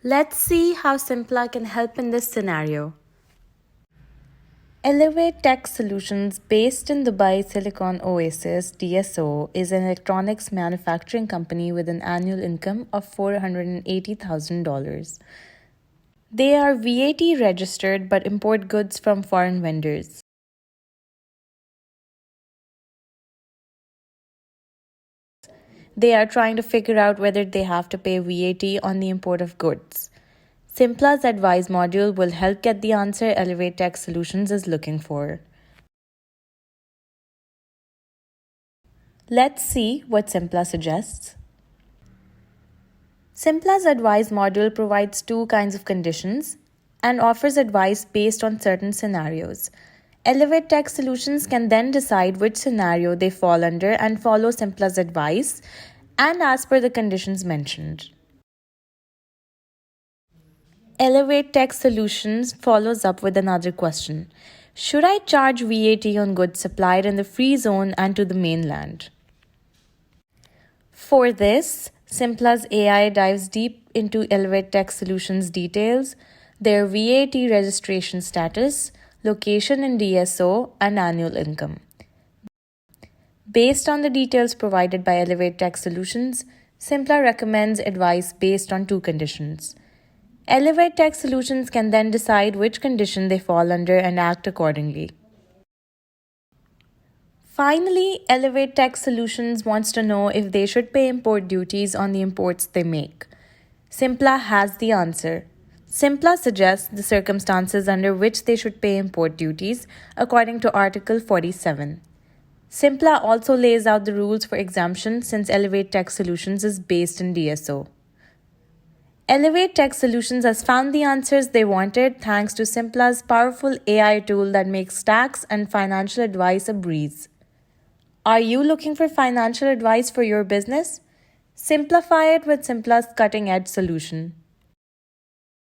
Let's see how Simpla can help in this scenario. ElevateTech Solutions, based in Dubai Silicon Oasis (DSO), is an electronics manufacturing company with an annual income of $480,000. They are VAT registered but import goods from foreign vendors. They are trying to figure out whether they have to pay VAT on the import of goods. Simpla's advice module will help get the answer ElevateTech Solutions is looking for. Let's see what Simpla suggests. Simpla's advice module provides two kinds of conditions and offers advice based on certain scenarios. ElevateTech Solutions can then decide which scenario they fall under and follow Simpla's advice and as per the conditions mentioned. ElevateTech Solutions follows up with another question. Should I charge VAT on goods supplied in the free zone and to the mainland? For this, Simpla's AI dives deep into ElevateTech Solutions details, their VAT registration status, location in DSO, and annual income. Based on the details provided by ElevateTech Solutions, Simpla recommends advice based on two conditions. ElevateTech Solutions can then decide which condition they fall under and act accordingly. Finally, ElevateTech Solutions wants to know if they should pay import duties on the imports they make. Simpla has the answer. Simpla suggests the circumstances under which they should pay import duties according to Article 47. Simpla also lays out the rules for exemption since ElevateTech Solutions is based in DSO. ElevateTech Solutions has found the answers they wanted thanks to Simpla's powerful AI tool that makes tax and financial advice a breeze. Are you looking for financial advice for your business? Simplify it with Simpla's cutting-edge solution.